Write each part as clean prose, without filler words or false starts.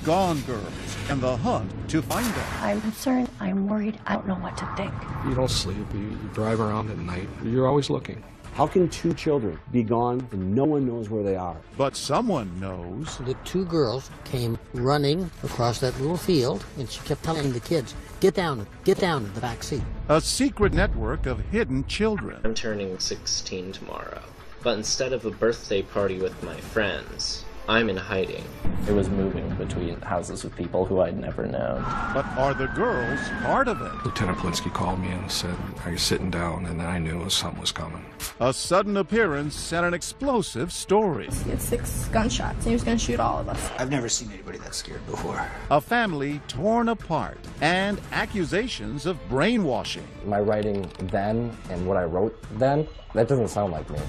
Gone girls and the hunt to find them. I'm concerned. I'm worried. I don't know what to think. You don't sleep. You drive around at night. You're always looking. How can two children be gone and no one knows where they are? But someone knows. The two girls came running across that little field, and she kept telling the kids, get down in the back seat. A secret network of hidden children. I'm turning 16 tomorrow, but instead of a birthday party with my friends, I'm in hiding. It was moving between houses with people who I'd never known. But are the girls part of it? Lieutenant Polinsky called me and said, are you sitting down? And then I knew something was coming. A sudden appearance and an explosive story. He had 6 gunshots, and he was going to shoot all of us. I've never seen anybody that scared before. A family torn apart and accusations of brainwashing. My writing then and what I wrote then, that doesn't sound like me.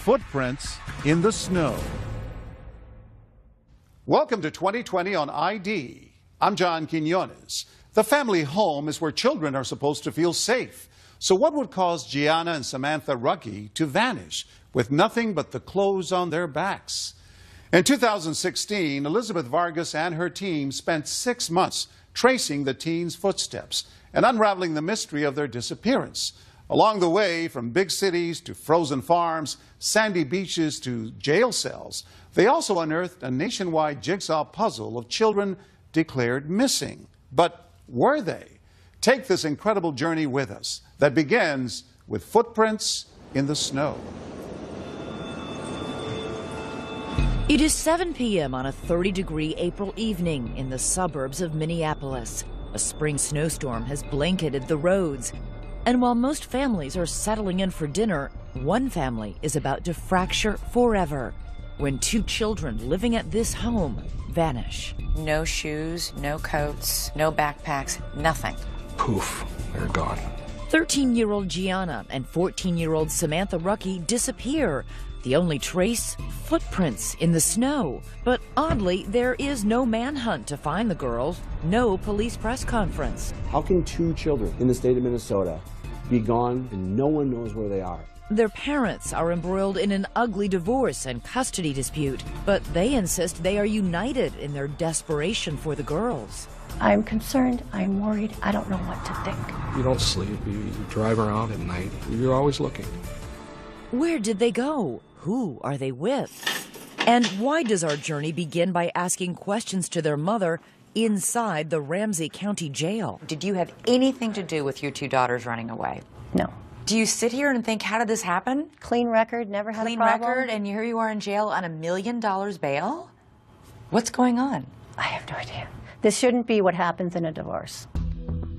Footprints in the snow. Welcome to 2020 on ID. I'm John Quinones. The family home is where children are supposed to feel safe. So what would cause Gianna and Samantha Ruckey to vanish with nothing but the clothes on their backs? In 2016, Elizabeth Vargas and her team spent 6 months tracing the teens' footsteps and unraveling the mystery of their disappearance. Along the way, from big cities to frozen farms, sandy beaches to jail cells, they also unearthed a nationwide jigsaw puzzle of children declared missing. But were they? Take this incredible journey with us that begins with footprints in the snow. It is 7 p.m. on a 30-degree April evening in the suburbs of Minneapolis. A spring snowstorm has blanketed the roads. And while most families are settling in for dinner, one family is about to fracture forever when 2 children living at this home vanish. No shoes, no coats, no backpacks, nothing. Poof, they're gone. 13-year-old Gianna and 14-year-old Samantha Ruckey disappear. The only trace? Footprints in the snow. But oddly, there is no manhunt to find the girls, no police press conference. How can two children in the state of Minnesota be gone and no one knows where they are? Their parents are embroiled in an ugly divorce and custody dispute, but they insist they are united in their desperation for the girls. I'm concerned. I'm worried. I don't know what to think. You don't sleep. You drive around at night. You're always looking. Where did they go? Who are they with? And why does our journey begin by asking questions to their mother inside the Ramsey County Jail? Did you have anything to do with your 2 daughters running away? No. Do you sit here and think, how did this happen? Clean record, never had a Clean problem. record, and here you are in jail on $1 million bail? What's going on? I have no idea. This shouldn't be what happens in a divorce.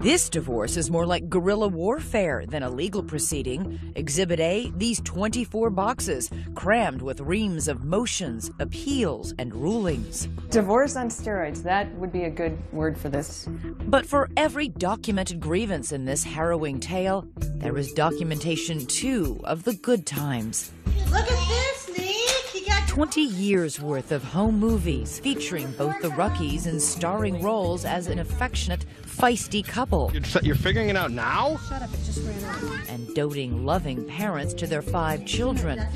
This divorce is more like guerrilla warfare than a legal proceeding. Exhibit A, these 24 boxes crammed with reams of motions, appeals, and rulings. Divorce on steroids, that would be a good word for this. But for every documented grievance in this harrowing tale, there is documentation too of the good times. Look at this, Nick! You got 20 years worth of home movies featuring both the Ruckeys in starring roles as an affectionate, feisty couple. You're figuring it out now? Shut up, it just ran out. And doting, loving parents to their 5 children. Dad,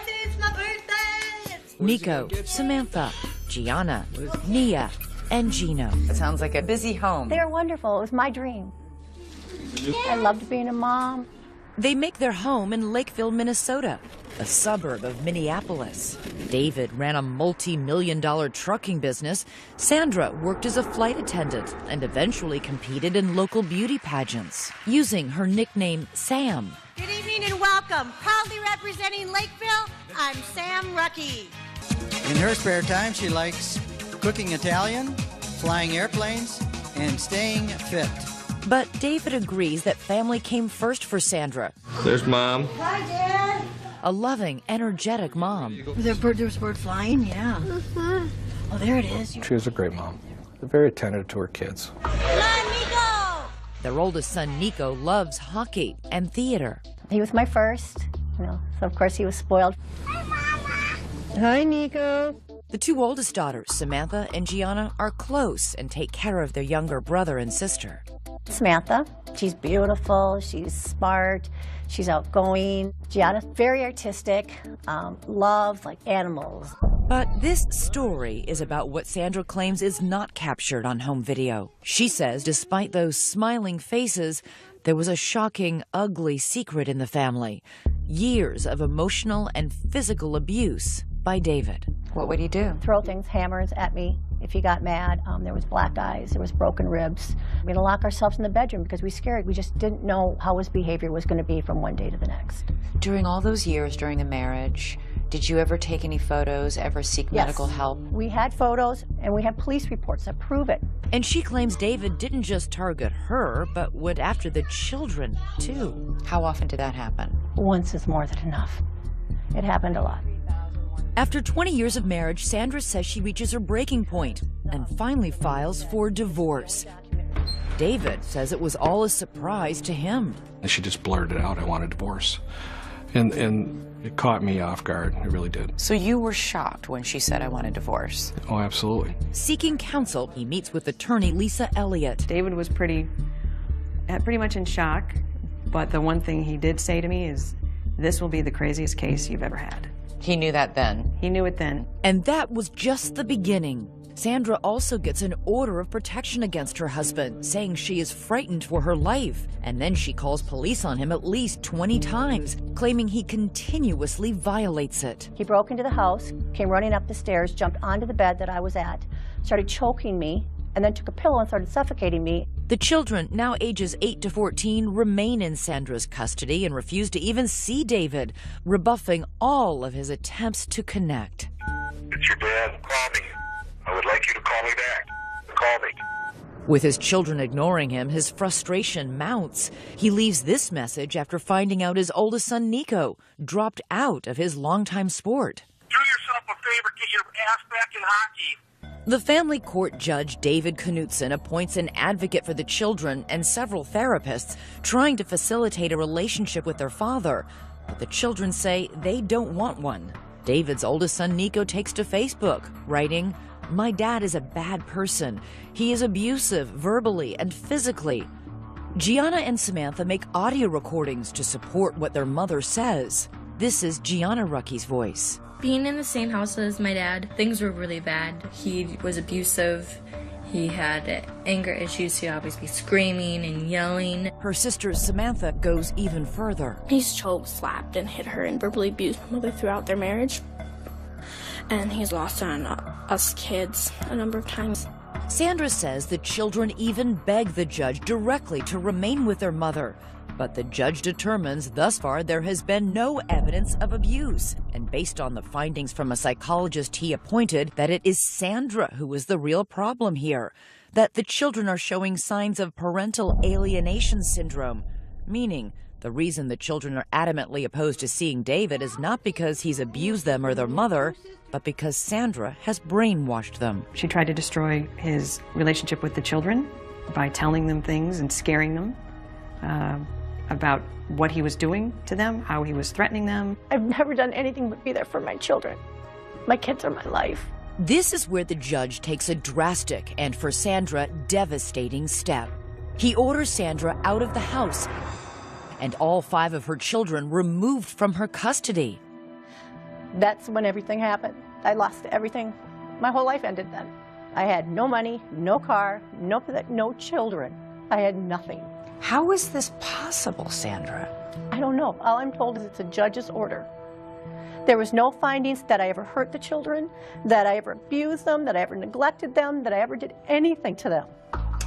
it's my birthday! Nico, Samantha, Gianna, Nia, and Gino. It sounds like a busy home. They're wonderful. It was my dream. I loved being a mom. They make their home in Lakeville, Minnesota, a suburb of Minneapolis. David ran a multi-million-dollar trucking business. Sandra worked as a flight attendant and eventually competed in local beauty pageants, using her nickname Sam. Good evening and welcome. Proudly representing Lakeville, I'm Sam Ruckey. In her spare time, she likes cooking Italian, flying airplanes, and staying fit. But David agrees that family came first for Sandra. There's Mom. Hi, Dad. A loving, energetic mom. There was a bird flying, yeah. Oh, there it is. She was a great mom. Very attentive to her kids. Come on, Nico. Their oldest son, Nico, loves hockey and theater. He was my first, so of course he was spoiled. Hi, Nico. The 2 oldest daughters, Samantha and Gianna, are close and take care of their younger brother and sister. Samantha, she's beautiful, she's smart, she's outgoing. Gianna's very artistic, loves like animals. But this story is about what Sandra claims is not captured on home video. She says despite those smiling faces, there was a shocking, ugly secret in the family. Years of emotional and physical abuse by David. What would he do? Throw things, hammers at me if he got mad. There was black eyes, there was broken ribs. We're gonna lock ourselves in the bedroom because we scared. We just didn't know how his behavior was gonna be from one day to the next. During all those years during the marriage, did you ever take any photos, ever seek medical help? We had photos and we had police reports that prove it. And she claims David didn't just target her, but went after the children, too. How often did that happen? Once is more than enough. It happened a lot. After 20 years of marriage, Sandra says she reaches her breaking point and finally files for divorce. David says it was all a surprise to him. And she just blurted out, I want a divorce. And it caught me off guard. It really did. So you were shocked when she said, I want a divorce? Oh, absolutely. Seeking counsel, he meets with attorney Lisa Elliott. David was pretty much in shock, but the one thing he did say to me is, this will be the craziest case you've ever had. He knew that then? He knew it then. And that was just the beginning. Sandra also gets an order of protection against her husband, saying she is frightened for her life. And then she calls police on him at least 20 times, claiming he continuously violates it. He broke into the house, came running up the stairs, jumped onto the bed that I was at, started choking me, and then took a pillow and started suffocating me. The children, now ages 8 to 14, remain in Sandra's custody and refuse to even see David, rebuffing all of his attempts to connect. It's your dad. Call me. I would like you to call me back. Call me. With his children ignoring him, his frustration mounts. He leaves this message after finding out his oldest son, Nico, dropped out of his longtime sport. Do yourself a favor, get your ass back in hockey. The family court judge, David Knutson, appoints an advocate for the children and several therapists trying to facilitate a relationship with their father. But the children say they don't want one. David's oldest son, Nico, takes to Facebook, writing, "My dad is a bad person. He is abusive verbally and physically." Gianna and Samantha make audio recordings to support what their mother says. This is Gianna Rucky's voice. Being in the same house as my dad, things were really bad. He was abusive. He had anger issues. He'd always be screaming and yelling. Her sister Samantha goes even further. He's choked, slapped, and hit her and verbally abused my mother throughout their marriage. And he's lost on us kids a number of times. Sandra says the children even beg the judge directly to remain with their mother. But the judge determines thus far there has been no evidence of abuse. And based on the findings from a psychologist he appointed, that it is Sandra who is the real problem here. That the children are showing signs of parental alienation syndrome, meaning the reason the children are adamantly opposed to seeing David is not because he's abused them or their mother, but because Sandra has brainwashed them. She tried to destroy his relationship with the children by telling them things and scaring them about what he was doing to them, how he was threatening them. I've never done anything but be there for my children. My kids are my life. This is where the judge takes a drastic and, for Sandra, devastating step. He orders Sandra out of the house and all 5 of her children removed from her custody. That's when everything happened. I lost everything. My whole life ended then. I had no money, no car, no children. I had nothing. How is this possible, Sandra? I don't know. All I'm told is it's a judge's order. There was no findings that I ever hurt the children, that I ever abused them, that I ever neglected them, that I ever did anything to them.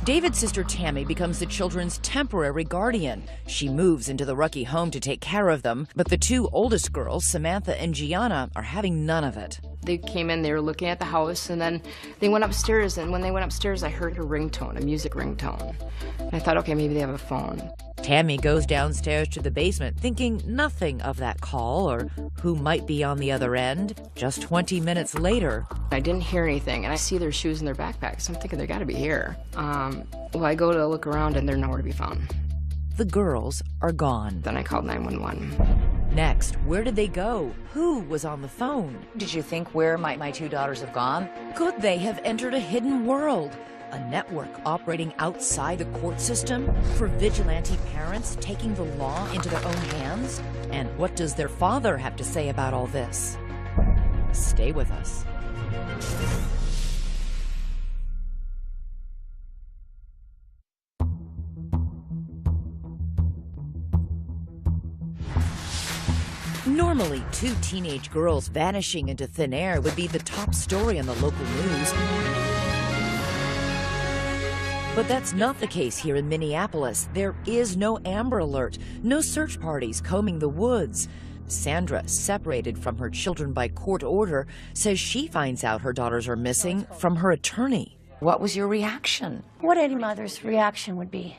David's sister Tammy becomes the children's temporary guardian. She moves into the Rucky home to take care of them, but the 2 oldest girls, Samantha and Gianna, are having none of it. They came in, they were looking at the house, and then they went upstairs, and when they went upstairs, I heard a ringtone, a music ringtone. And I thought, okay, maybe they have a phone. Tammy goes downstairs to the basement, thinking nothing of that call or who might be on the other end. Just 20 minutes later, I didn't hear anything, and I see their shoes in their backpacks. I'm thinking they gotta be here. Well, I go to look around, and they're nowhere to be found. The girls are gone. Then I called 911. Next, where did they go? Who was on the phone? Did you think, where might my 2 daughters have gone? Could they have entered a hidden world? A network operating outside the court system for vigilante parents taking the law into their own hands? And what does their father have to say about all this? Stay with us. Normally, 2 teenage girls vanishing into thin air would be the top story on the local news. But that's not the case here in Minneapolis. There is no Amber Alert, no search parties combing the woods. Sandra, separated from her children by court order, says she finds out her daughters are missing from her attorney. What was your reaction? What any mother's reaction would be.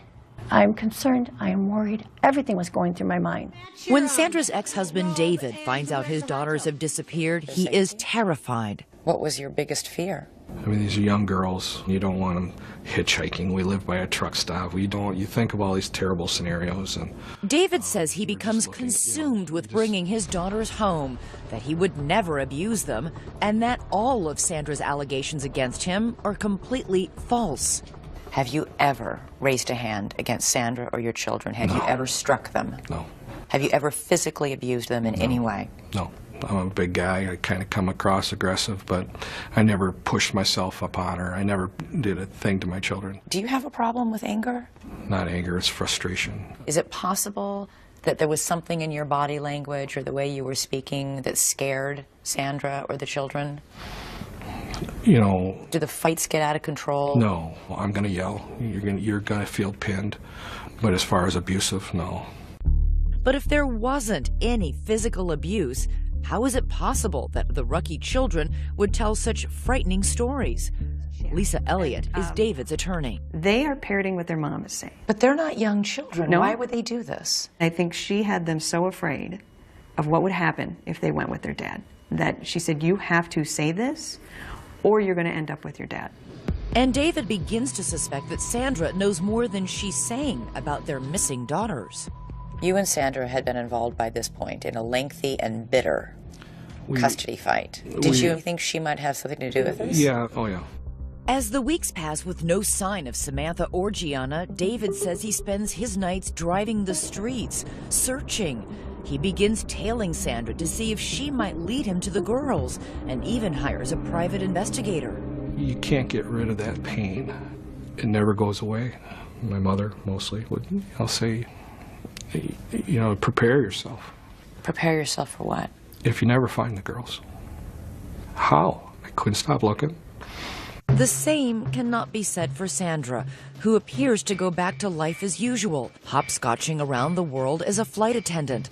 I'm concerned, I am worried, everything was going through my mind. When Sandra's ex-husband David finds out his daughters have disappeared, he is terrified. What was your biggest fear? I mean, these are young girls. You don't want them hitchhiking. We live by a truck stop. You think of all these terrible scenarios. And David says he becomes consumed with bringing his daughters home, that he would never abuse them, and that all of Sandra's allegations against him are completely false. Have you ever raised a hand against Sandra or your children? Have you ever struck them? No. Have you ever physically abused them in any way? No. I'm a big guy. I kind of come across aggressive, but I never pushed myself upon her. I never did a thing to my children. Do you have a problem with anger? Not anger, it's frustration. Is it possible that there was something in your body language or the way you were speaking that scared Sandra or the children? You know... Do the fights get out of control? No. I'm going to yell. You're going to feel pinned. But as far as abusive, no. But if there wasn't any physical abuse, how is it possible that the Rucky children would tell such frightening stories? Lisa Elliott is David's attorney. They are parroting what their mom is saying. But they're not young children. No. Why would they do this? I think she had them so afraid of what would happen if they went with their dad that she said, you have to say this or you're going to end up with your dad. And David begins to suspect that Sandra knows more than she's saying about their missing daughters. You and Sandra had been involved by this point in a lengthy and bitter custody fight. Did you think she might have something to do with this? Yeah, oh yeah. As the weeks pass with no sign of Samantha or Gianna, David says he spends his nights driving the streets, searching. He begins tailing Sandra to see if she might lead him to the girls, and even hires a private investigator. You can't get rid of that pain. It never goes away. My mother, mostly, would, I'll say, you know, prepare yourself. Prepare yourself for what? If you never find the girls. How? I couldn't stop looking. The same cannot be said for Sandra, who appears to go back to life as usual, hopscotching around the world as a flight attendant,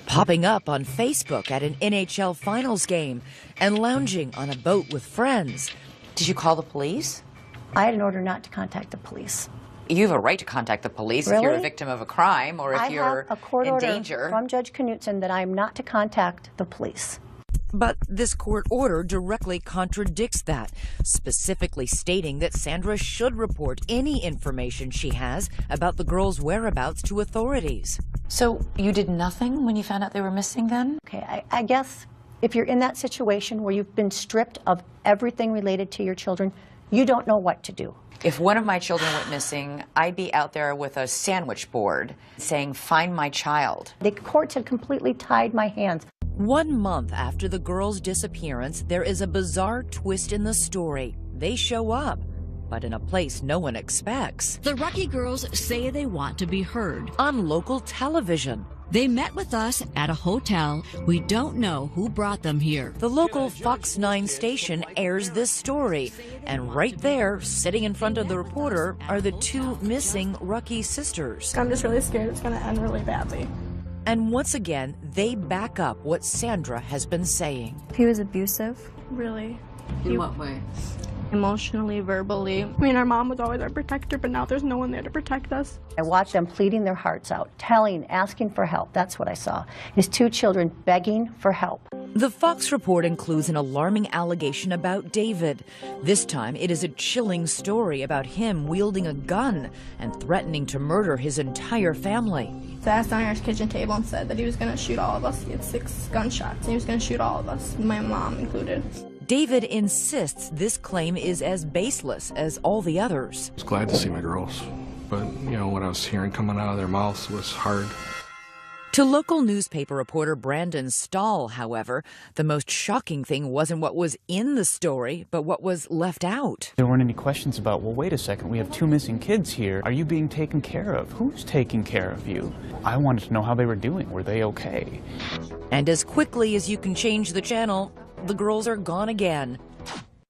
popping up on Facebook at an NHL Finals game, and lounging on a boat with friends. Did you call the police? I had an order not to contact the police. You have a right to contact the police if you're a victim of a crime or if you're I have a court in order danger. from Judge Knutson that I am not to contact the police. But this court order directly contradicts that, specifically stating that Sandra should report any information she has about the girls' whereabouts to authorities. So you did nothing when you found out they were missing then? Okay, I guess if you're in that situation where you've been stripped of everything related to your children, you don't know what to do. If one of my children went missing, I'd be out there with a sandwich board saying, find my child. The courts had completely tied my hands. 1 month after the girls' disappearance, there is a bizarre twist in the story. They show up, but in a place no one expects. The Rucky girls say they want to be heard. On local television. They met with us at a hotel. We don't know who brought them here. The local Fox 9 station airs this story, and right there, sitting in front of the reporter, are the 2 missing Rucky sisters. I'm just really scared it's going to end really badly. And once again, they back up what Sandra has been saying. He was abusive. Really. In what way? Emotionally, verbally. I mean, our mom was always our protector, but now there's no one there to protect us. I watched them pleading their hearts out, asking for help. That's what I saw. His 2 children begging for help. The Fox report includes an alarming allegation about David. This time, it is a chilling story about him wielding a gun and threatening to murder his entire family. Sat down at our kitchen table and said that he was going to shoot all of us. He had 6 gunshots, and he was going to shoot all of us, my mom included. David insists this claim is as baseless as all the others. I was glad to see my girls, but, you know, what I was hearing coming out of their mouths was hard. To local newspaper reporter Brandon Stahl, however, the most shocking thing wasn't what was in the story, but what was left out. There weren't any questions about, well, wait a second, we have 2 missing kids here. Are you being taken care of? Who's taking care of you? I wanted to know how they were doing. Were they okay? And as quickly as you can change the channel, the girls are gone again,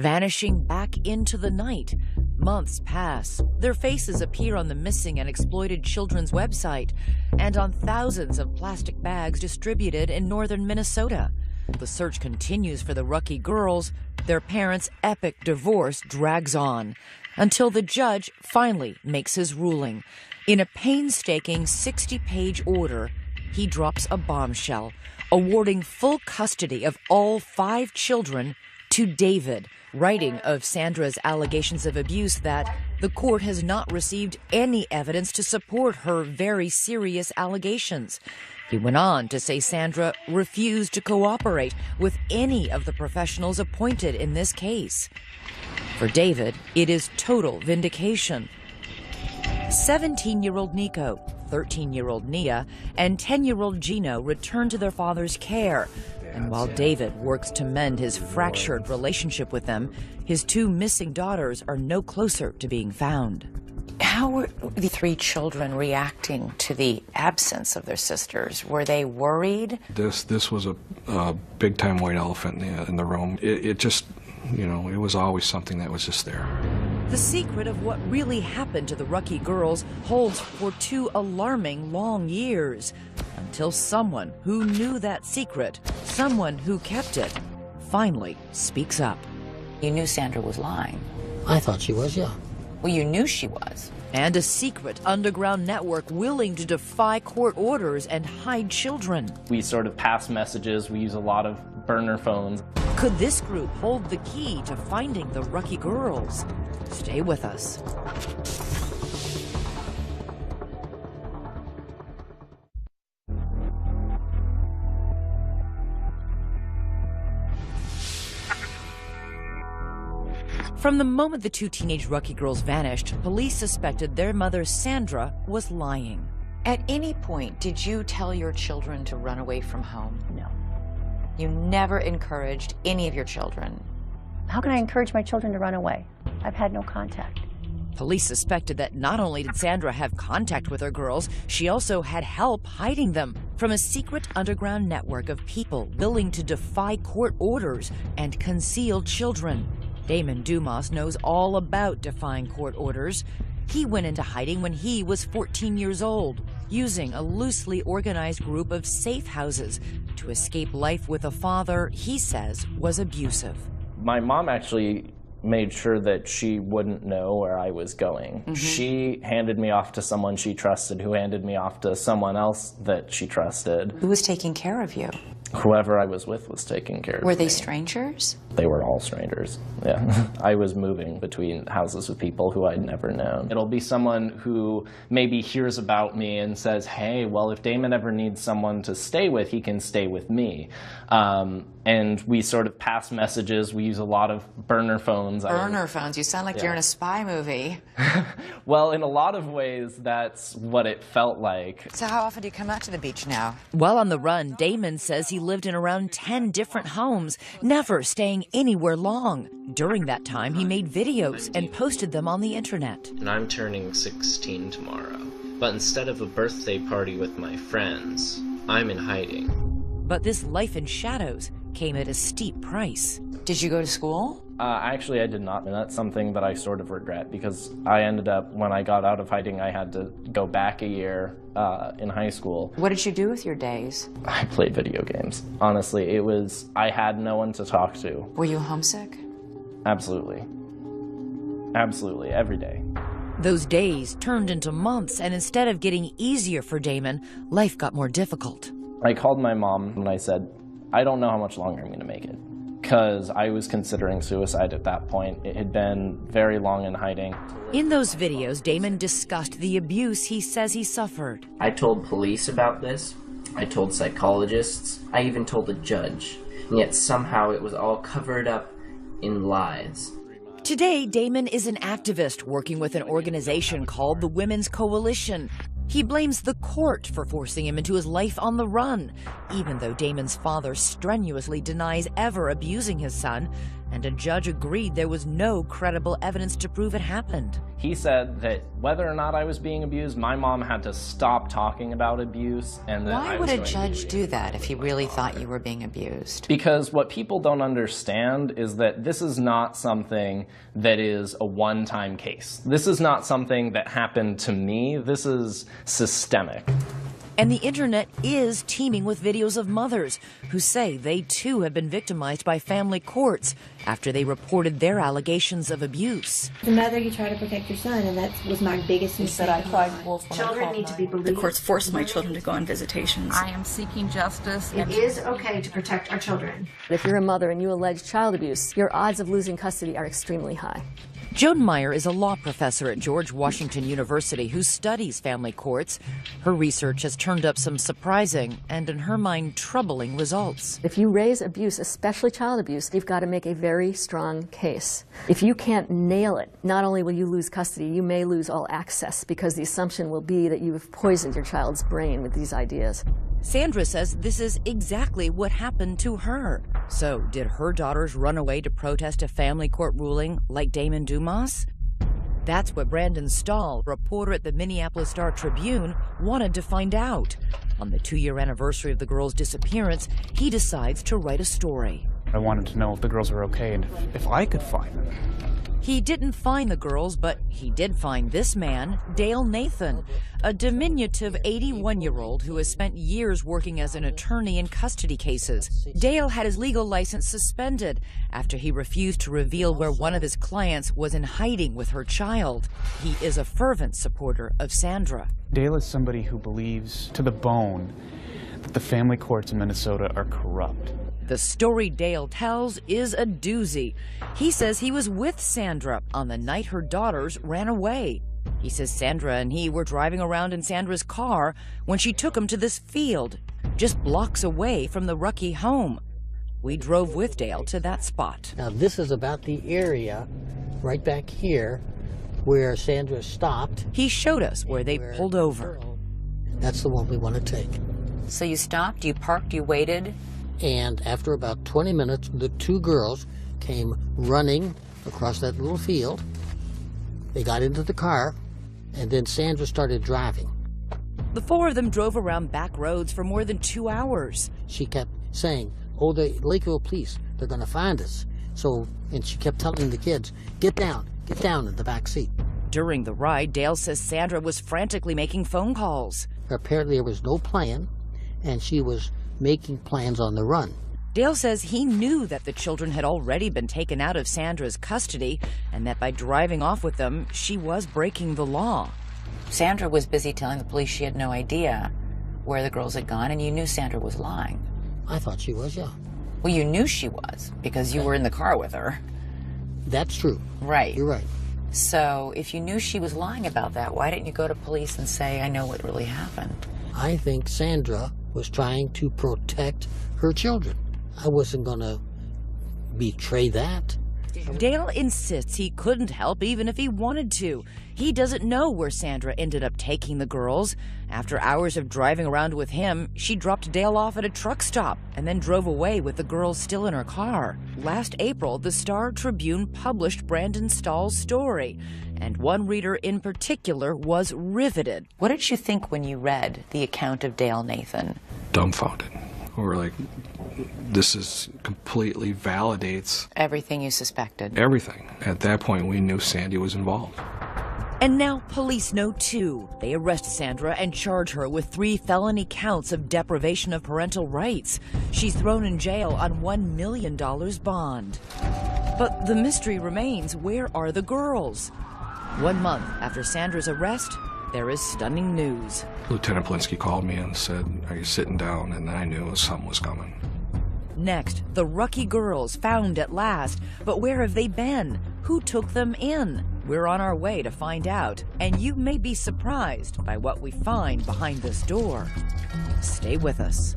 vanishing back into the night. Months pass. Their faces appear on the missing and exploited children's website and on thousands of plastic bags distributed in northern Minnesota. The search continues for the Rucky girls. Their parents' epic divorce drags on until the judge finally makes his ruling. In a painstaking 60-page order, he drops a bombshell, awarding full custody of all 5 children to David, writing of Sandra's allegations of abuse that the court has not received any evidence to support her very serious allegations. He went on to say Sandra refused to cooperate with any of the professionals appointed in this case. For David, it is total vindication. 17-year-old Nico, 13-year-old Nia, and 10-year-old Gino return to their father's care. And while David works to mend his fractured relationship with them, his 2 missing daughters are no closer to being found. How were the 3 children reacting to the absence of their sisters? Were they worried? This was a big-time white elephant in the room. It just, you know, it was always something that was just there. The secret of what really happened to the Rucky girls holds for 2 alarming long years, until someone who knew that secret, someone who kept it, finally speaks up. You knew Sandra was lying. I thought she was, yeah. Well, you knew she was. And a secret underground network willing to defy court orders and hide children. We sort of pass messages. We use a lot of burner phones. Could this group hold the key to finding the Rucky girls? Stay with us. From the moment the 2 teenage Rucky girls vanished, police suspected their mother, Sandra, was lying. At any point, did you tell your children to run away from home? No. You never encouraged any of your children? How can I encourage my children to run away? I've had no contact. Police suspected that not only did Sandra have contact with her girls, she also had help hiding them from a secret underground network of people willing to defy court orders and conceal children. Damon Dumas knows all about defying court orders. He went into hiding when he was 14 years old, using a loosely organized group of safe houses to escape life with a father he says was abusive. My mom actually made sure that she wouldn't know where I was going. Mm-hmm. She handed me off to someone she trusted, who handed me off to someone else that she trusted. Who was taking care of you? Whoever I was with was taking care of me. Were they strangers? They were all strangers, yeah. I was moving between houses with people who I'd never known. It'll be someone who maybe hears about me and says, hey, well, if Damon ever needs someone to stay with, he can stay with me. And we sort of pass messages. We use a lot of burner phones. Burner phones? You sound like you're in a spy movie. Well, in a lot of ways, that's what it felt like. So how often do you come out to the beach now? While on the run, Damon says he lived in around 10 different homes, never staying anywhere long. During that time, he made videos and posted them on the internet. And I'm turning 16 tomorrow. But instead of a birthday party with my friends, I'm in hiding. But this life in shadows came at a steep price. Did you go to school? Actually, I did not, and that's something that I sort of regret, because I ended up, when I got out of hiding, I had to go back a year in high school. What did you do with your days? I played video games. Honestly, I had no one to talk to. Were you homesick? Absolutely. Absolutely, every day. Those days turned into months, and instead of getting easier for Damon, life got more difficult. I called my mom and I said, I don't know how much longer I'm going to make it. Because I was considering suicide at that point. It had been very long in hiding. In those videos, Damon discussed the abuse he says he suffered. I told police about this. I told psychologists. I even told a judge. And yet somehow it was all covered up in lies. Today, Damon is an activist working with an organization called the Women's Coalition. He blames the court for forcing him into his life on the run, even though Damon's father strenuously denies ever abusing his son, and a judge agreed there was no credible evidence to prove it happened. He said that whether or not I was being abused, my mom had to stop talking about abuse, and that Why would a judge do that if he really thought you were being abused? Because what people don't understand is that this is not something that is a one-time case. This is not something that happened to me. This is systemic. And the internet is teeming with videos of mothers who say they too have been victimized by family courts after they reported their allegations of abuse. As a mother, you try to protect your son, and that was my biggest mistake. Said I cried wolf when Children need to be believed. The courts forced my children to go on visitations. I am seeking justice. It is okay to protect our children. If you're a mother and you allege child abuse, your odds of losing custody are extremely high. Joan Meyer is a law professor at George Washington University who studies family courts. Her research has turned up some surprising and, in her mind, troubling results. If you raise abuse, especially child abuse, you've got to make a very strong case. If you can't nail it, not only will you lose custody, you may lose all access because the assumption will be that you have poisoned your child's brain with these ideas. Sandra says this is exactly what happened to her. So, did her daughters run away to protest a family court ruling like Damon Dumas? That's what Brandon Stahl, reporter at the Minneapolis Star-Tribune, wanted to find out. On the 2-year anniversary of the girls' disappearance, he decides to write a story. I wanted to know if the girls were okay and if I could find them. He didn't find the girls, but he did find this man, Dale Nathan, a diminutive 81-year-old who has spent years working as an attorney in custody cases. Dale had his legal license suspended after he refused to reveal where one of his clients was in hiding with her child. He is a fervent supporter of Sandra. Dale is somebody who believes to the bone that the family courts in Minnesota are corrupt. The story Dale tells is a doozy. He says he was with Sandra on the night her daughters ran away. He says Sandra and he were driving around in Sandra's car when she took him to this field, just blocks away from the Rucky home. We drove with Dale to that spot. Now this is about the area right back here where Sandra stopped. He showed us where they pulled over. That's the one we want to take. So you stopped, you parked, you waited? And after about 20 minutes, the 2 girls came running across that little field. They got into the car, and then Sandra started driving. The 4 of them drove around back roads for more than 2 hours. She kept saying, oh, the Lakeville police, they're going to find us. So, and she kept telling the kids, get down in the back seat. During the ride, Dale says Sandra was frantically making phone calls. Apparently there was no plan, and she was making plans on the run. Dale says he knew that the children had already been taken out of Sandra's custody and that by driving off with them, she was breaking the law. Sandra was busy telling the police she had no idea where the girls had gone, and you knew Sandra was lying. I thought she was, yeah. Well, you knew she was because you were in the car with her. That's true. Right. You're right. So if you knew she was lying about that, why didn't you go to police and say, I know what really happened? I think Sandra was trying to protect her children. I wasn't going to betray that. Dale insists he couldn't help even if he wanted to. He doesn't know where Sandra ended up taking the girls. After hours of driving around with him, she dropped Dale off at a truck stop and then drove away with the girls still in her car. Last April, the Star-Tribune published Brandon Stahl's story, and one reader in particular was riveted. What did you think when you read the account of Dale Nathan? Dumbfounded. Or like, this is completely validates everything you suspected. Everything. At that point, we knew Sandy was involved. And now police know too. They arrest Sandra and charge her with 3 felony counts of deprivation of parental rights. She's thrown in jail on $1 million bond. But the mystery remains, where are the girls? 1 month after Sandra's arrest, there is stunning news. Lieutenant Polinsky called me and said, are you sitting down? And I knew something was coming. Next, the Rucky girls found at last. But where have they been? Who took them in? We're on our way to find out. And you may be surprised by what we find behind this door. Stay with us.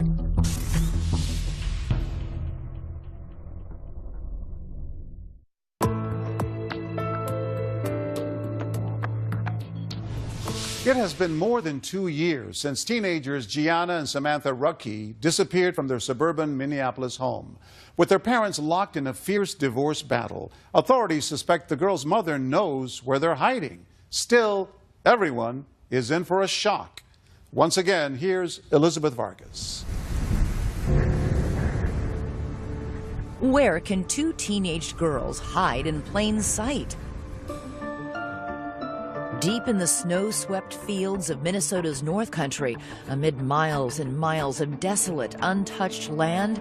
It has been more than 2 years since teenagers Gianna and Samantha Ruckey disappeared from their suburban Minneapolis home. With their parents locked in a fierce divorce battle, authorities suspect the girls' mother knows where they're hiding. Still, everyone is in for a shock. Once again, here's Elizabeth Vargas. Where can two teenage girls hide in plain sight? Deep in the snow-swept fields of Minnesota's North Country, amid miles and miles of desolate, untouched land,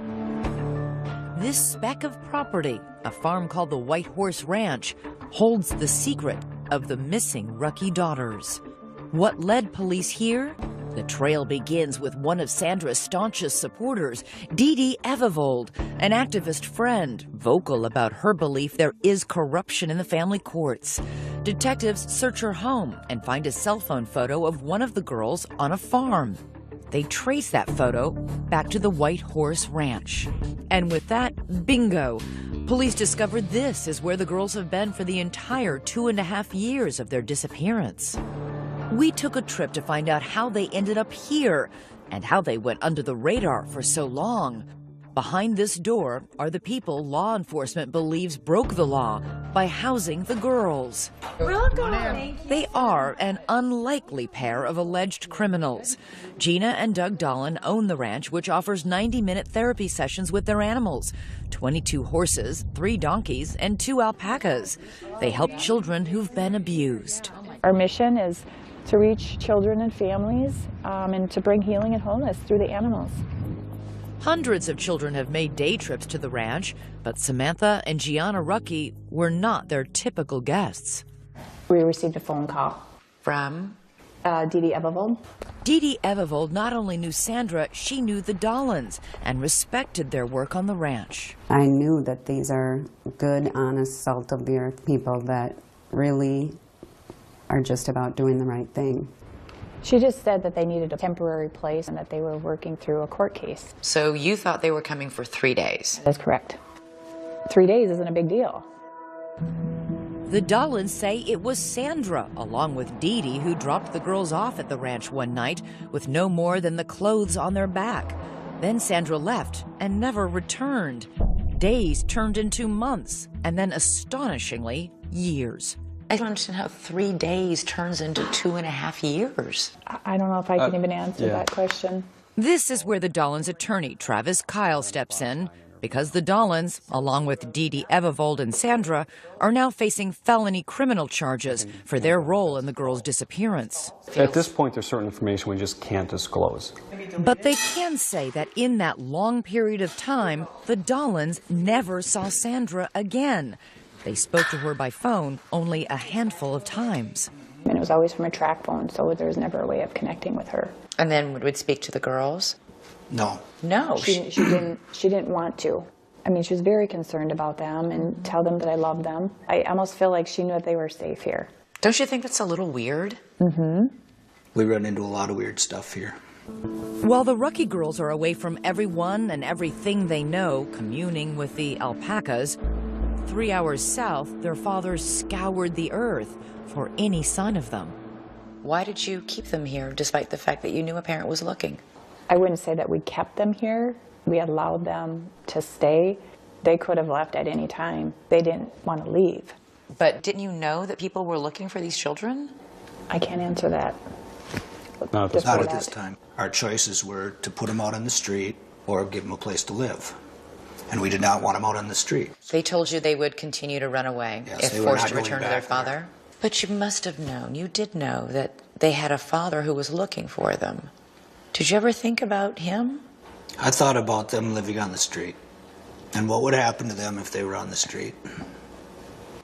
this speck of property, a farm called the White Horse Ranch, holds the secret of the missing Ruckey daughters. What led police here? The trail begins with one of Sandra's staunchest supporters, Dee Dee Evevold, an activist friend, vocal about her belief there is corruption in the family courts. Detectives search her home and find a cell phone photo of one of the girls on a farm. They trace that photo back to the White Horse Ranch. And with that, bingo! Police discovered this is where the girls have been for the entire 2.5 years of their disappearance. We took a trip to find out how they ended up here and how they went under the radar for so long. Behind this door are the people law enforcement believes broke the law by housing the girls. Welcome. They are an unlikely pair of alleged criminals. Gina and Doug Dolan own the ranch, which offers 90-minute therapy sessions with their animals, 22 horses, 3 donkeys, and 2 alpacas. They help children who've been abused. Our mission is to reach children and families and to bring healing and wholeness through the animals. Hundreds of children have made day trips to the ranch, but Samantha and Gianna Ruckey were not their typical guests. We received a phone call from Dee Dee Evevold. Dee Dee Evevold not only knew Sandra, she knew the Dolans and respected their work on the ranch. I knew that these are good, honest, salt-of-the-earth people that really are just about doing the right thing. She just said that they needed a temporary place and that they were working through a court case. So you thought they were coming for 3 days? That's correct. 3 days isn't a big deal. The Dolans say it was Sandra, along with Dee Dee, who dropped the girls off at the ranch one night with no more than the clothes on their back. Then Sandra left and never returned. Days turned into months, and then astonishingly, years. I don't understand how 3 days turns into 2.5 years. I don't know if I can even answer that question. This is where the Dolans' attorney, Travis Kyle, steps in, because the Dolans, along with Dee Dee Evevold and Sandra, are now facing felony criminal charges for their role in the girls' disappearance. At this point, there's certain information we just can't disclose. But they can say that in that long period of time, the Dolans never saw Sandra again. They spoke to her by phone only a handful of times. And it was always from a track phone, so there was never a way of connecting with her. And then would speak to the girls? No. No. She didn't want to. I mean, she was very concerned about them and tell them that I love them. I almost feel like she knew that they were safe here. Don't you think that's a little weird? Mm-hmm. We run into a lot of weird stuff here. While the Ruckey girls are away from everyone and everything they know, communing with the alpacas, 3 hours south, their fathers scoured the earth for any sign of them. Why did you keep them here, despite the fact that you knew a parent was looking? I wouldn't say that we kept them here. We allowed them to stay. They could have left at any time. They didn't want to leave. But didn't you know that people were looking for these children? I can't answer that. Not at this time. Our choices were to put them out on the street or give them a place to live. And we did not want them out on the street. They told you they would continue to run away if forced to return to their father? But you must have known, you did know, that they had a father who was looking for them. Did you ever think about him? I thought about them living on the street and what would happen to them if they were on the street.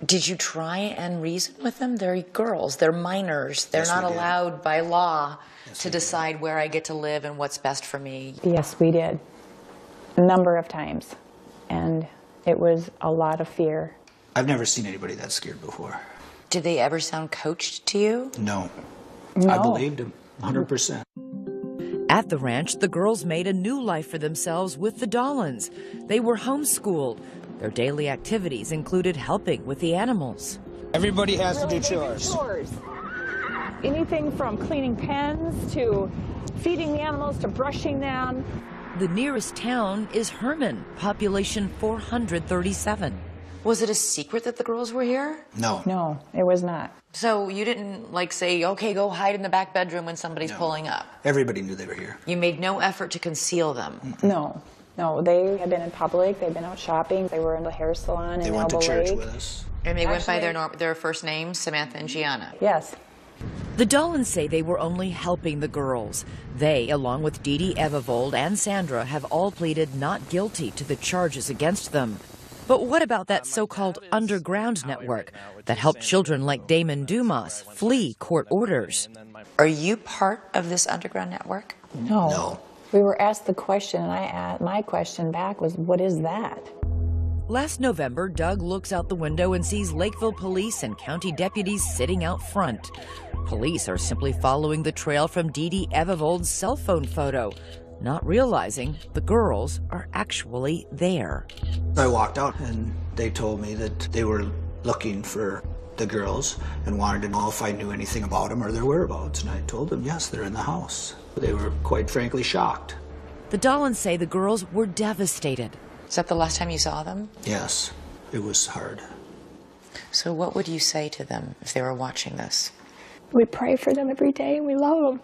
Did you try and reason with them? They're girls, they're minors. They're not allowed by law to decide where I get to live and what's best for me. Yes, we did. A number of times. And it was a lot of fear. I've never seen anybody that scared before. Did they ever sound coached to you? No. No. I believed him, 100%. At the ranch, the girls made a new life for themselves with the Dolans. They were homeschooled. Their daily activities included helping with the animals. Everybody has to do chores. Anything from cleaning pens to feeding the animals to brushing them. The nearest town is Herman, population 437. Was it a secret that the girls were here? No. No, it was not. So you didn't like say, okay, go hide in the back bedroom when somebody's pulling up? Everybody knew they were here. You made no effort to conceal them? No. No, they had been in public, they'd been out shopping, they were in the hair salon They in went Elbow to church Lake. with us. And they went by their first names, Samantha and Gianna? Yes. The Dollans say they were only helping the girls. They, along with Dee Dee Evevold and Sandra, have all pleaded not guilty to the charges against them. But what about that so-called underground network that helped children like Damon Dumas flee court orders? Are you part of this underground network? No. No. We were asked the question, and my question back was, what is that? Last November, Doug looks out the window and sees Lakeville police and county deputies sitting out front. Police are simply following the trail from Dee Dee Evevold's cell phone photo, not realizing the girls are actually there. I walked out and they told me that they were looking for the girls and wanted to know if I knew anything about them or their whereabouts. And I told them, yes, they're in the house. They were quite frankly shocked. The Dollans say the girls were devastated. Is that the last time you saw them? Yes, it was hard. So what would you say to them if they were watching this? We pray for them every day, and we love them.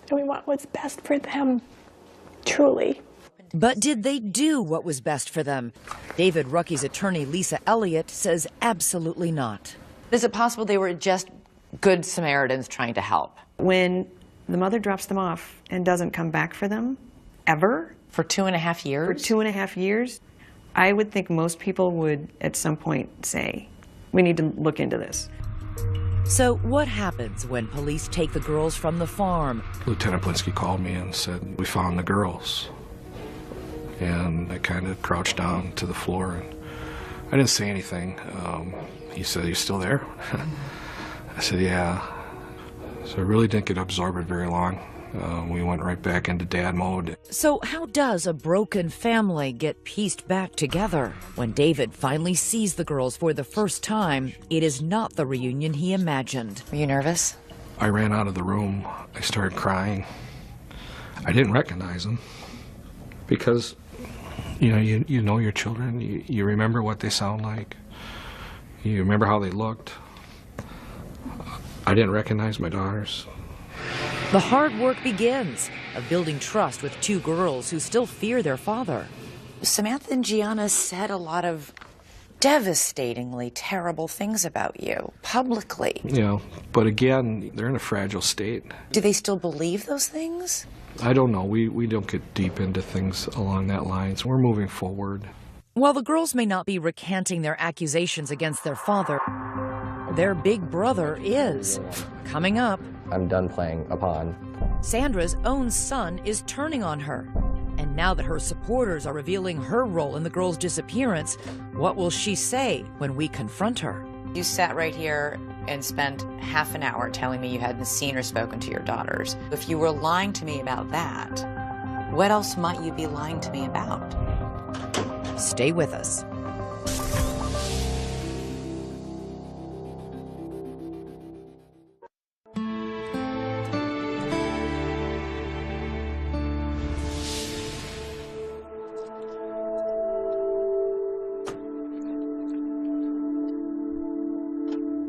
And we want what's best for them, truly. But did they do what was best for them? David Rucky's attorney, Lisa Elliott, says absolutely not. Is it possible they were just good Samaritans trying to help? When the mother drops them off and doesn't come back for them, ever? For 2.5 years? For 2.5 years, I would think most people would at some point say, we need to look into this. So what happens when police take the girls from the farm? Lieutenant Blinsky called me and said, we found the girls. And I kind of crouched down to the floor and I didn't say anything. He said, you still there? I said, yeah. So I really didn't get absorbed very long. We went right back into dad mode. So how does a broken family get pieced back together? When David finally sees the girls for the first time, it is not the reunion he imagined. Were you nervous? I ran out of the room. I started crying. I didn't recognize them because, you know your children. You remember what they sound like. You remember how they looked. I didn't recognize my daughters. The hard work begins of building trust with two girls who still fear their father. Samantha and Gianna said a lot of devastatingly terrible things about you, publicly. But again, they're in a fragile state. Do they still believe those things? I don't know. We don't get deep into things along that line, so we're moving forward. While the girls may not be recanting their accusations against their father, their big brother is. Coming up, I'm done playing a pawn. Sandra's own son is turning on her. And now that her supporters are revealing her role in the girl's disappearance, what will she say when we confront her? You sat right here and spent half an hour telling me you hadn't seen or spoken to your daughters. If you were lying to me about that, what else might you be lying to me about? Stay with us.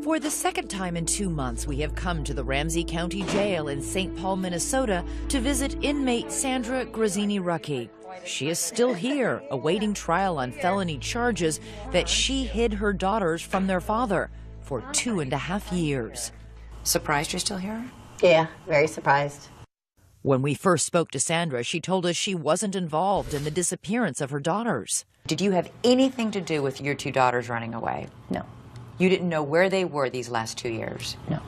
For the second time in 2 months, we have come to the Ramsey County Jail in St. Paul, Minnesota, to visit inmate Sandra Grazzini-Rucki. She is still here, awaiting trial on felony charges that she hid her daughters from their father for 2.5 years. Surprised you're still here? Yeah, very surprised. When we first spoke to Sandra, she told us she wasn't involved in the disappearance of her daughters. Did you have anything to do with your two daughters running away? No. You didn't know where they were these last 2 years? No.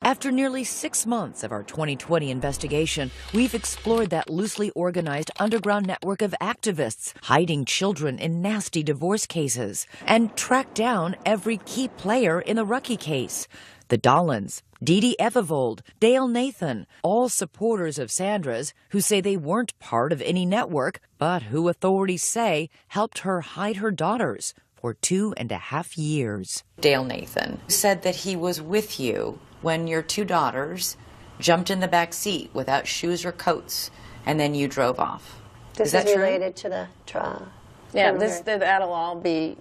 After nearly 6 months of our 2020 investigation, we've explored that loosely organized underground network of activists hiding children in nasty divorce cases and tracked down every key player in the Rucki case. The Dollans, Dee Dee Evevold, Dale Nathan, all supporters of Sandra's who say they weren't part of any network, but who authorities say helped her hide her daughters for 2.5 years. Dale Nathan said that he was with you when your two daughters jumped in the back seat without shoes or coats, and then you drove off. This is that is true? related to the trial. Yeah, that'll all be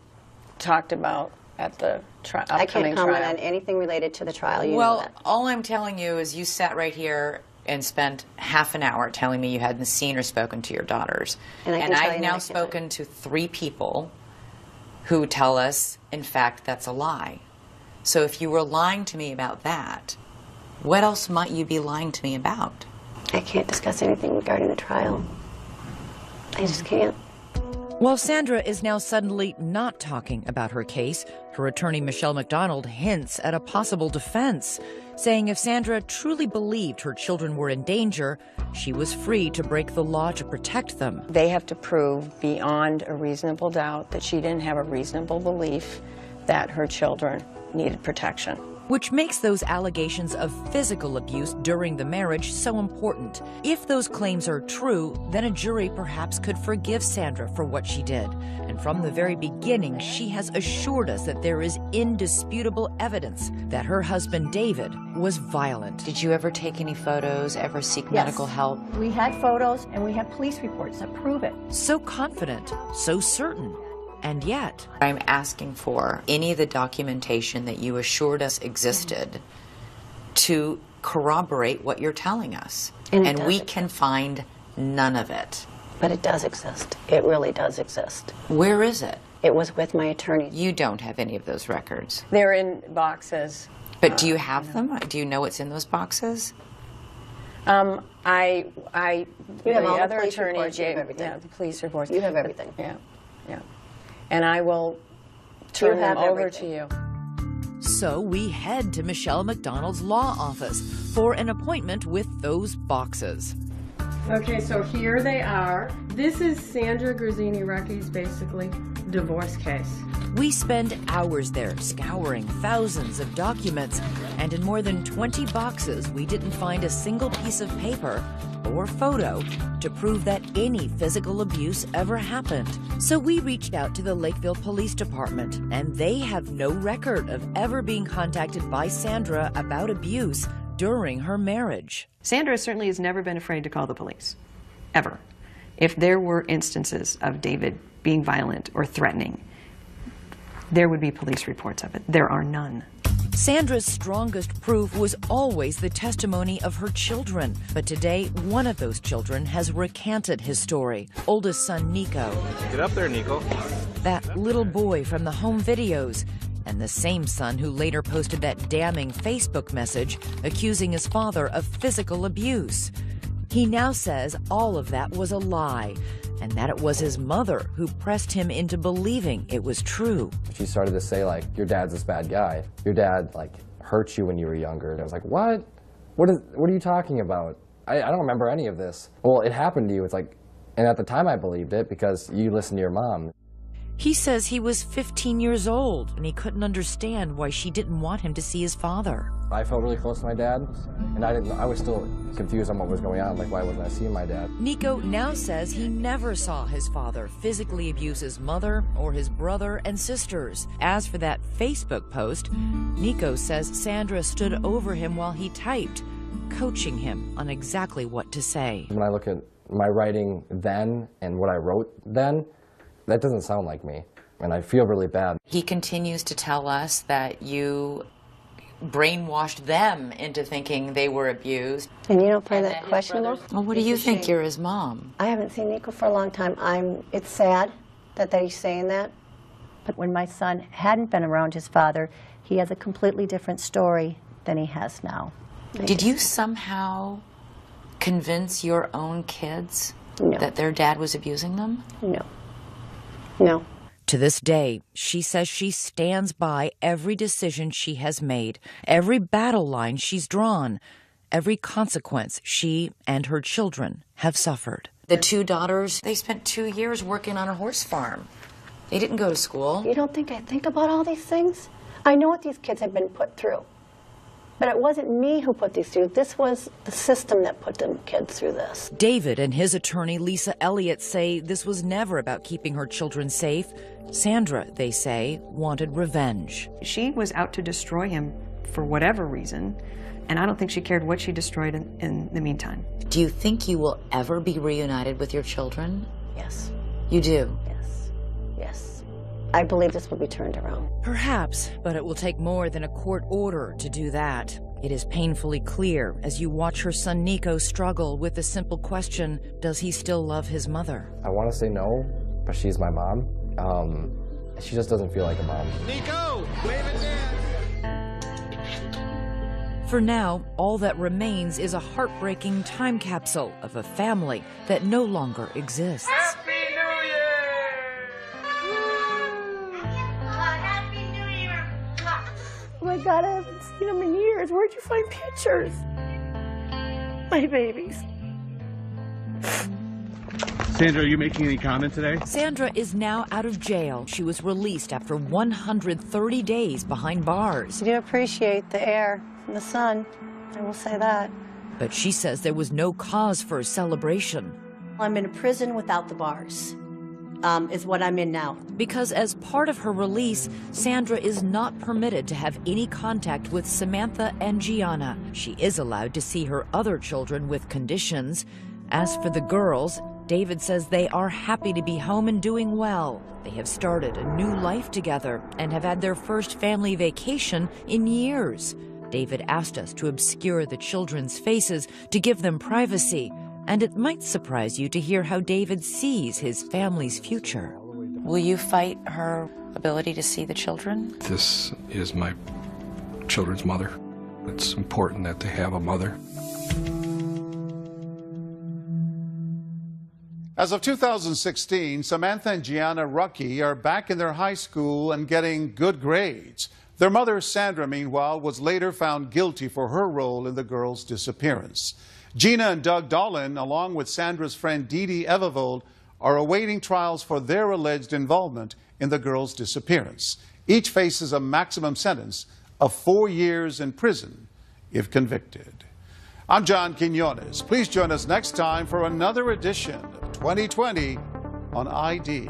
talked about at the upcoming trial. I can't comment on anything related to the trial. You know Well, that. all I'm telling you is you sat right here and spent half an hour telling me you hadn't seen or spoken to your daughters. And I can tell I've you now that I can't. spoken to 3 people who tell us, in fact, that's a lie. So if you were lying to me about that, what else might you be lying to me about? I can't discuss anything regarding the trial. I just can't. While Sandra is now suddenly not talking about her case, her attorney Michelle McDonald hints at a possible defense, saying if Sandra truly believed her children were in danger, she was free to break the law to protect them. They have to prove beyond a reasonable doubt that she didn't have a reasonable belief that her children needed protection. Which makes those allegations of physical abuse during the marriage so important. If those claims are true, then a jury perhaps could forgive Sandra for what she did. And from the very beginning, she has assured us that there is indisputable evidence that her husband, David, was violent. Did you ever take any photos, ever seek medical help? We had photos and we have police reports that prove it. So confident, so certain. And yet, I'm asking for any of the documentation that you assured us existed to corroborate what you're telling us. And we can find none of it. But it does exist. It really does exist. Where is it? It was with my attorney. You don't have any of those records. They're in boxes. But do you have them? Do you know what's in those boxes? You have the all the other police attorney reports, you have gave everything. the police reports. You have everything. Yeah. And I will turn them over to you. So we head to Michelle McDonald's law office for an appointment with those boxes. Okay, so here they are. This is Sandra Grazzini-Rucky's basically divorce case. We spend hours there scouring thousands of documents, and in more than 20 boxes, we didn't find a single piece of paper or photo to prove that any physical abuse ever happened. So we reached out to the Lakeville Police Department, and they have no record of ever being contacted by Sandra about abuse during her marriage. Sandra certainly has never been afraid to call the police, ever. If there were instances of David being violent or threatening, there would be police reports of it. There are none. Sandra's strongest proof was always the testimony of her children. But today, one of those children has recanted his story. Oldest son, Nico. Get up there, Nico. That little boy from the home videos. And the same son who later posted that damning Facebook message accusing his father of physical abuse. He now says all of that was a lie, and that it was his mother who pressed him into believing it was true. She started to say, like, your dad's this bad guy. Your dad, like, hurt you when you were younger. And I was like, what? What are you talking about? I don't remember any of this. Well, it happened to you. It's like, and at the time I believed it because you listened to your mom. He says he was 15 years old and he couldn't understand why she didn't want him to see his father. I felt really close to my dad, and I was still confused on what was going on. Like, why wasn't I seeing my dad? Nico now says he never saw his father physically abuse his mother or his brother and sisters. As for that Facebook post, Nico says Sandra stood over him while he typed, coaching him on exactly what to say. When I look at my writing then and what I wrote then, that doesn't sound like me, and I feel really bad. He continues to tell us that you brainwashed them into thinking they were abused. And you don't find that questionable? Well, what do you think? You're his mom. I haven't seen Nico for a long time. It's sad that he's saying that. But when my son hadn't been around his father, he has a completely different story than he has now. Did you somehow convince your own kids that their dad was abusing them? No. No. To this day, she says she stands by every decision she has made, every battle line she's drawn, every consequence she and her children have suffered. The two daughters, they spent 2 years working on a horse farm. They didn't go to school. You don't think I think about all these things? I know what these kids have been put through. But it wasn't me who put these through. This was the system that put them kids through this. David and his attorney, Lisa Elliott, say this was never about keeping her children safe. Sandra, they say, wanted revenge. She was out to destroy him for whatever reason, and I don't think she cared what she destroyed in the meantime. Do you think you will ever be reunited with your children? Yes. You do? Yes. Yes. I believe this will be turned around. Perhaps, but it will take more than a court order to do that. It is painfully clear as you watch her son Nico struggle with the simple question, does he still love his mother? I want to say no, but she's my mom. She just doesn't feel like a mom. Nico, wave it down. For now, all that remains is a heartbreaking time capsule of a family that no longer exists. Happy New Year! Happy New Year! Oh my God, I haven't seen them in years. Where'd you find pictures? My babies. Sandra, are you making any comment today? Sandra is now out of jail. She was released after 130 days behind bars. I do appreciate the air and the sun. I will say that. But she says there was no cause for a celebration. I'm in a prison without the bars, is what I'm in now. Because as part of her release, Sandra is not permitted to have any contact with Samantha and Gianna. She is allowed to see her other children with conditions. As for the girls, David says they are happy to be home and doing well. They have started a new life together and have had their first family vacation in years. David asked us to obscure the children's faces to give them privacy, and it might surprise you to hear how David sees his family's future. Will you fight her ability to see the children? This is my children's mother. It's important that they have a mother. As of 2016, Samantha and Gianna Ruckey are back in their high school and getting good grades. Their mother, Sandra, meanwhile, was later found guilty for her role in the girls' disappearance. Gina and Doug Dolan, along with Sandra's friend Dee Dee Evervold, are awaiting trials for their alleged involvement in the girls' disappearance. Each faces a maximum sentence of 4 years in prison if convicted. I'm John Quinones. Please join us next time for another edition of 2020 on ID.